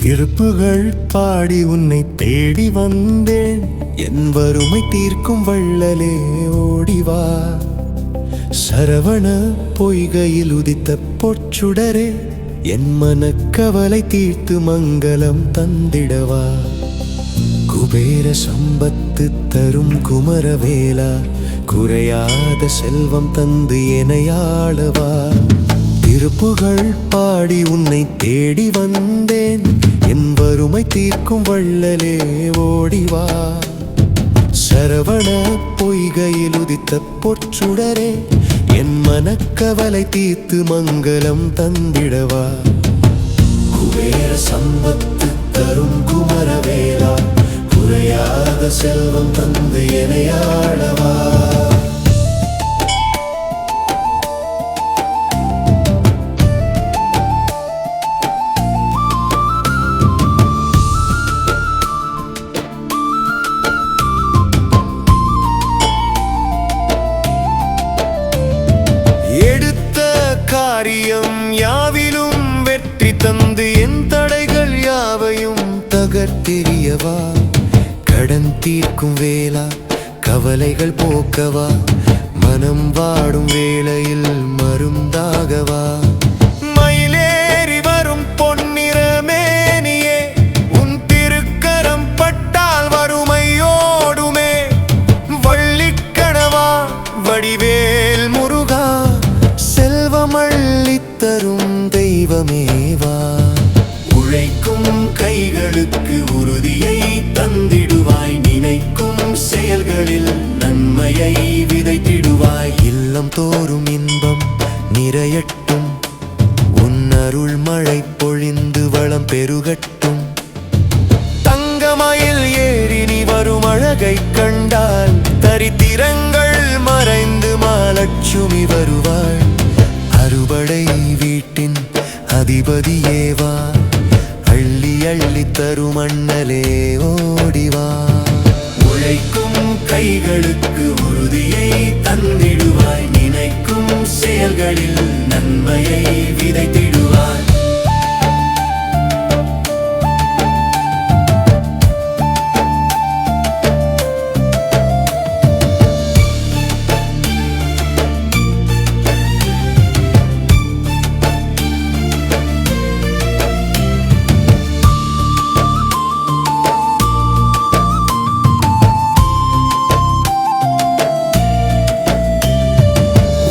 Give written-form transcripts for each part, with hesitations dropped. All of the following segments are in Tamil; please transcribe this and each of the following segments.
திருப்புகழ் பாடி உன்னை தேடி வந்தேன். என் வறுமை தீர்க்கும் வள்ளலே ஓடிவா. சரவண பொய்கையில் உதித்த பொற்சுடரே, என் மனக்கவலை தீர்த்து மங்களம் தந்திடவா. குபேர சம்பத்து தரும் குமரவேலா, குறையாத செல்வம் தந்து எனையாளவா. திருப்புகழ் பாடி உன்னை தேடி வந்தேன். என் வறுமை தீர்க்கும் வள்ளலே ஓடிவா. சரவண பொய்கையில் உதித்த பொற்சுடரே, என் மனக்கவலை தீர்த்து மங்களம் தந்திடவா. குபேர சம்பத்து தரும் குமரவேலா, குறையாத செல்வம் தந்து எனையாளவா. எடுத்த காரியம் யாவிலும் வெற்றி தந்து என் தடைகள் யாவையும் தகர்த்தெறியவா. கடன் தீர்க்கும் வேளா, கவலைகள் போக்கவா. மனம் வாடும் வேளையில் மருந்தாகவா. மயிலேறி வரும் பொன்னிறமேனியே, உன் திருக்கரம் பட்டால் வறுமையோடுமே. வள்ளிக்கணவா வடிவேல் முருகா, செல்வமள்ளித்தரும் தெய்வமேவா. உழைக்கும் கைகளுக்கு உறுதியை தந்திடுவாய். நினைக்கும் செயல்களில் நன்மையை விதைத்திடுவாய். இல்லம் தோறும் இன்பம் நிறையட்டும், உன் அருள் மழை பொழிந்து வளம் பெருகட்டும். தங்கமயில் ஏறி நீ வரும் அழகை கண்டால், தரித்திரங்கள் மறைந்து மாலட்சுமி வருவாள். அறுபடை வீட்டின் அதிபதியேவா, அள்ளி அள்ளி தரும் அண்ணலே ஓடிவா. உழைக்கும் கைகளுக்கு உறுதியை தந்திடுவாய். நினைக்கும் செயல்களில் நன்மையை விதைத்திடுவாய்.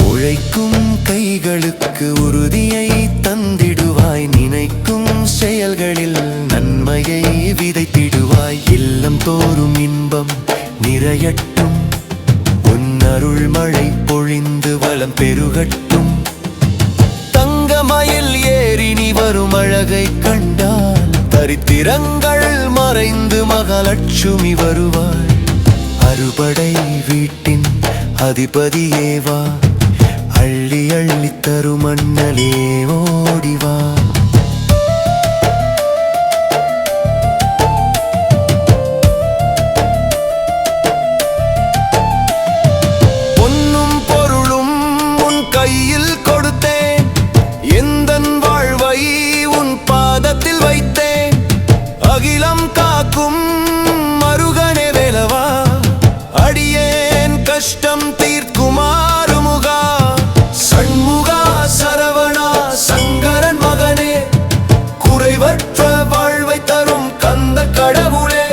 உழைக்கும் கைகளுக்கு உறுதியை தந்திடுவாய். நினைக்கும் செயல்களில் நன்மையை விதைத்திடுவாய். இல்லம் தோறும் இன்பம் நிறையட்டும், உன் அருள் மழை பொழிந்து வளம் பெருகட்டும். தங்கமயில் ஏறி நீ வரும் அழகை கண்டால், தரித்திரங்கள் மறைந்து மகாலட்சுமி வருவாள். அறுபடை வீட்டின் அதிபதியேவா, அள்ளி அள்ளி தரும் அண்ணலே ஓடிவா. பொன்னும் பொருளும் உன் கையில் கொடுத்தேன். எந்தன் வாழ்வை உன் பாதத்தில் வைத்தேன். அகிலம் காக்கும் மருகனே வேலவா, அடியேன் கஷ்டம் தீர்க்குமாறு முகா. சண்முகா சரவணா சங்கரன் மகனே, குறைவற்ற வாழ்வை தரும் கந்த கடவுளே.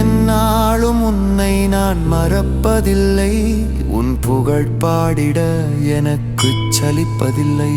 என்னாலும் உன்னை நான் மறப்பதில்லை. உன் புகழ் பாடிட எனக்கு சலிப்பதில்லை.